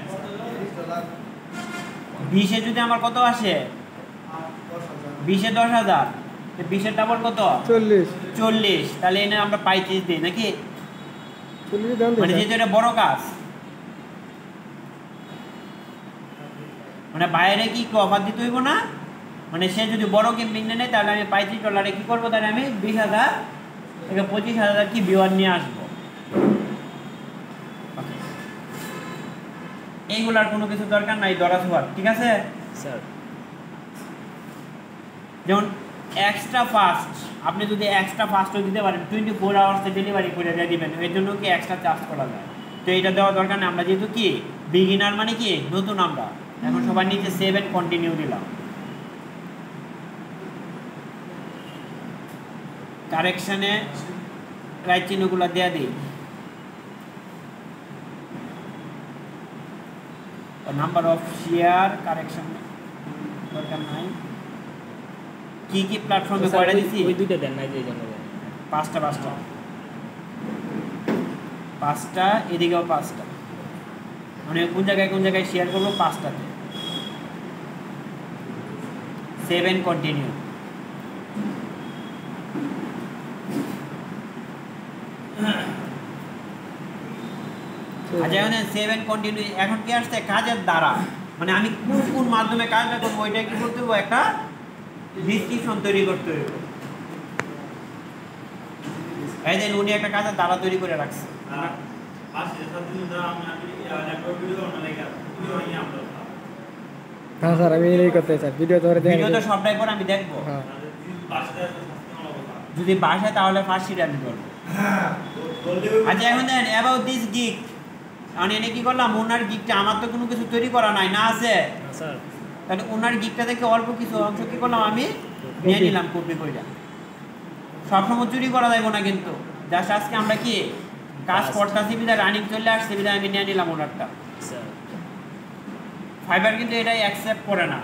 20-এ যদি আমার কত আসে, 20-এ 10,000, 20-এর ডাবল কত, 40, তাহলে এনে আমরা 35 দিই নাকি, 40 দাম মানে দিছে যেহেতু এটা বড় কাজ, মানে বাইরে কি একটু অফার দিতে হইব না, মানে সে যদি বড় ক্যাম্পেইন নেয় তাহলে আমি $35 কি করবো, তাহলে আমি 20,000 থেকে 25,000 কি ভিউয়ার নিয়ে আসবো। এইগুলার কোনো কিছু দরকার নাই, দরাজ হওয়ার, ঠিক আছে। স্যার। যেমন এক্সট্রা ফাস্ট, আপনি যদি এক্সট্রা ফাস্টও দিতে পারেন, 24 আওয়ার্সে ডেলিভারি করে দিয়ে দিবেন, এর জন্য কি এক্সট্রা চার্জ করা যায়। তো এটা দেওয়া দরকার নেই, আমরা যেহেতু কি বিগিনার, মানে কি নতুন, আমরা এখন সবার নিচে সেভ এন্ড কন্টিনিউ দিলাম। কারেকশনে রাইট চিহ্নগুলো দেয়া দিই। নাম্বার অফ শেয়ার কারেকশন দরকার নাই। কি কি প্ল্যাটফর্মে কয়টা দিছি? ওই দুইটা দেন নাই যে জন্য পাঁচটা এদিকেও পাঁচটা, মানে কোন জায়গায় শেয়ার করবো? পাঁচটাতে। Save and continue. আচ্ছা, এখন সেভ এন্ড কন্টিনিউ। এখন কি আসছে? কাজের দ্বারা, মানে আমি কোন মাধ্যমে কাজটা করবো ওইটা কি করতে হবে? একটা ডিসক্রিপশন তৈরি করতে হবে। এই যে উনি একটা কাজের দ্বারা তৈরি করে রাখছে। হ্যাঁ স্যার, আমি এই করতে স্যার ভিডিও তো ভিডিও তো সবটাই পর আমি দেখবো। হ্যাঁ যদি বাসে তাহলে ফার্স্ট সিট আমি করবো। আচ্ছা, এখন দেন অ্যাবাউট দিস গিগ। আমি এনে কি করলাম? ওনার গিগটা, আমার তো কোনো কিছু তৈরি করা নাই, না আছে? স্যার তাহলে ওনার গিগটা থেকে অল্প কিছু অংশ কি করলাম? আমি নিয়ে নিলাম কপি করে। সবসময় চুরি করা যাইব না কিন্তু। জাস্ট আজকে আমরা কি কাজ করতেছি বিধায় রানিং চলে আসছে বিধায় আমি নিয়ে নিলাম অর্ডারটা। স্যার ফাইবার কিন্তু এটাই অ্যাকসেপ্ট করে না।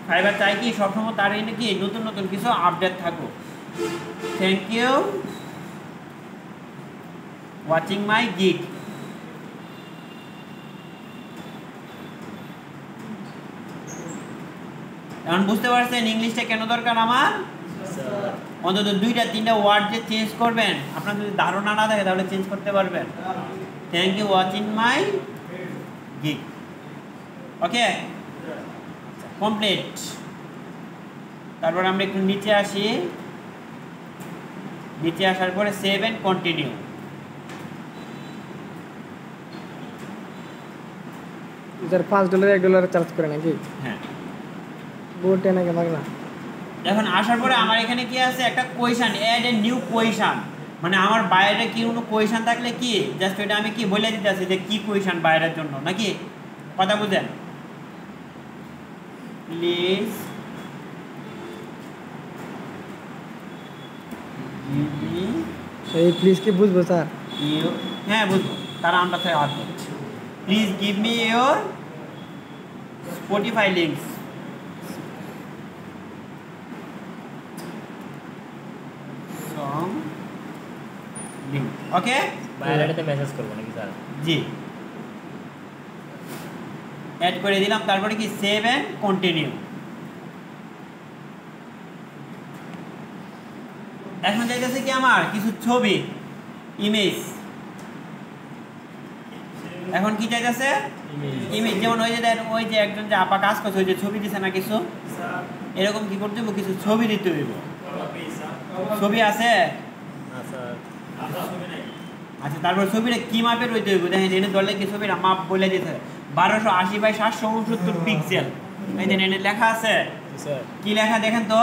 ফাইবার চাই কি সবসময় তার এনে কি নতুন নতুন কিছু আপডেট থাকুক। Thank you watching my gig. এখন বুঝতে পারছেন ইংলিশটা কেন দরকার আমার? স্যার অন্তত 2-3টা ওয়ার্ড যে চেঞ্জ করবেন, আপনার যদি ধারণা না থাকে তাহলে চেঞ্জ করতে পারবেন। Thank you watching my gig. Okay, complete. তারপর আমরা একটু নিচে আসি। নিচে আসার পরে save and continue. Sir $5 $1 charge করে নাকি? হ্যাঁ, বোর্ড নাকি মাগনা? এখন আসার পরে আমার এখানে কি আছে? একটা question, add a new question. মানে আমার বাইরে কি কোনো কোয়েশন থাকলে কি জাস্ট এটা আমি কি বলে দিতে আছি যে কি কোয়েশন বাইরের জন্য, নাকি? কথা বুঝেন? প্লিজ এই প্লিজ কি বুঝবো স্যার? হ্যাঁ বুঝবো, তারা আমরা থেকে হাত করছি। Please give me your Spotify links. Song link. Okay, বাইরেটাতে মেসেজ করবো নাকি স্যার? জি, অ্যাড করে দিলাম। তারপরে কি সেভ এন্ড কন্টিনিউ। এখন যাইতেছে কি আমার কিছু ছবি, ইমেজ। এখন কি চাইতেছে? ইমেজ। যেমন ওই যে দেন, ওই যে একজন যে আপা কাজ করছে, ওই যে ছবি দিছে না কিছু, এরকম কি করতে হইব? কিছু ছবি দিতে হইব। ছবি আছে? না স্যার। আচ্ছা, তারপর ছবিটা কি মাপের হইতে হইব? দেখেন এনে ধরলে কি ছবিটা মাপ বলে দিতে 1280x769 পিক্সেল। এই যে এনে লেখা আছে, স্যার কি লেখা দেখেন তো?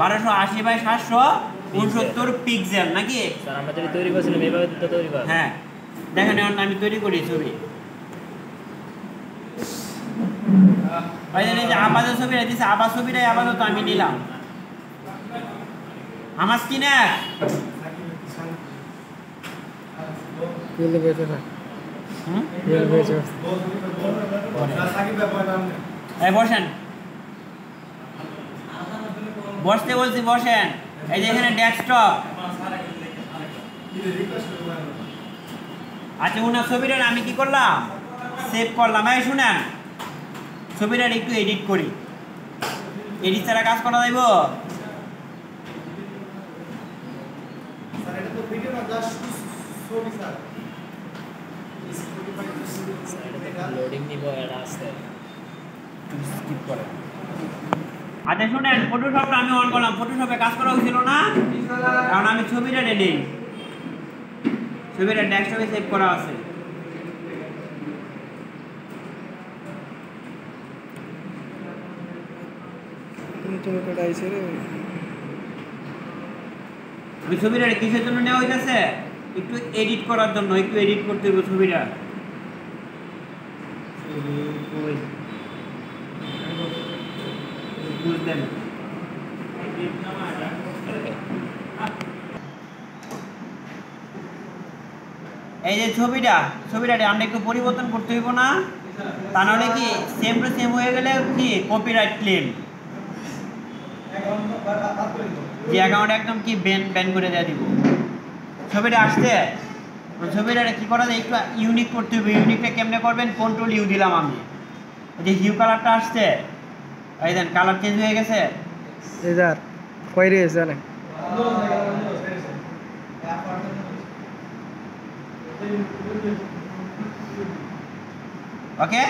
1280x769 পিক্সেল, নাকি? স্যার আমরা যদি তৈরি করছিলাম এইভাবে তো তৈরি করা। হ্যাঁ, দেখেন এখন আমি তৈরি করি ছবি। ওই যে আপাতত ছবিটা দিচ্ছে, আবার ছবিটাই আপাতত আমি নিলাম। আমার স্ক্রিনে কি লিখেছে স্যার? হুম, কি লিখেছে? এই বসেন, বসতে বলছি বসেন। এই যে এখানে ডেস্কটপ। আচ্ছা, ওনার ছবিটা আমি কি করলাম? সেভ করলাম। এই শুনেন, ছবিটা একটু এডিট করি। এডিট ছাড়া কাজ করা যাইব? লোডিং নিব এটা আছে। স্কিপ করে। আচ্ছা শুনেন, ফটোশপটা আমি অন করলাম। ফটোশপে কাজ করা হয়েছিল না, কারণ আমি ছবিটা রেডি, ছবিটা ডেস্কটপে সেভ করা আছে। ছবিটা আইছে রে। ওই ছবিটা কিসের জন্য নেওয়া হইতেছে? একটু এডিট করার জন্য। একটু এডিট করতে হবে ছবিটা। দেন। এই যে ছবিটা আমরা একটু পরিবর্তন করতে হইব না, তা নাহলে কি সেম টু সেম হয়ে গেলে কি কপিরাইট ক্লেম, যে অ্যাকাউন্ট একদম কি ব্যান করে দেওয়া দিব। ছবিটা আসছে, ছবিটা কি করা যায়, একটু ইউনিক করতে হবে। ইউনিকটা কেমনে করবেন, কন্ট্রোল ইউ দিলাম আমি। এই যে হিউ কালারটা আসছে, এই দেন কালার চেঞ্জ হয়ে গেছে। এই যার কই রে জানে ওকে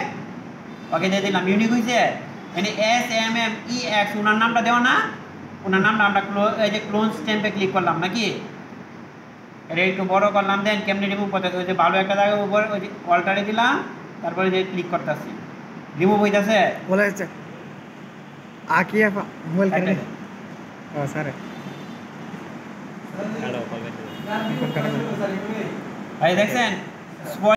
ওকে দিয়ে দিলাম, ইউনিক হয়েছে। মানে SMMEX ওনার নামটা দেওয়া না, ওনার নামটা আমরা এই যে ক্লোন স্ট্যাম্পে ক্লিক করলাম নাকি, এটা একটু বড় করলাম। দেন কেমনি রিমুভ করতে হবে, যে ভালো একটা জায়গার উপর ওই যে অল্টারে দিলাম, তারপরে যে ক্লিক করতেছি, রিমুভ হইতাছে। বলা হচ্ছে আকিয়া মোবাইল করে ও স্যার কাটো, কল ব্যাক কোন কারণে এই দেখছেন